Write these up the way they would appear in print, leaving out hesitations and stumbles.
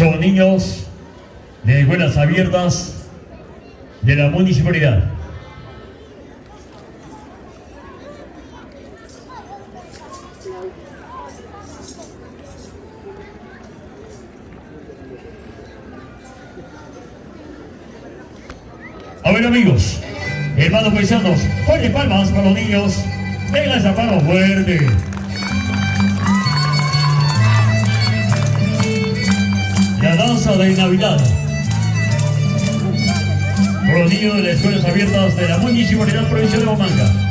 Son niños de escuelas abiertas de la municipalidad. A ver, amigos, hermanos paisanos, fuertes palmas para los niños. Venga esa palma fuerte. La danza de Navidad por los niños de las escuelas abiertas de la municipalidad provincial de Huamanga.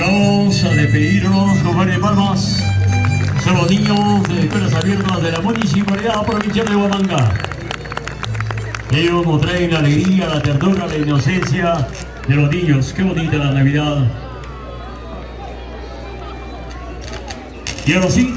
vamos a despedirnos con varias palmas. Son los niños de escuelas abiertas de la Municipalidad Provincial de Huamanga. Ellos nos traen la alegría, la ternura, la inocencia de los niños. Qué bonita la Navidad. Y ahora sí,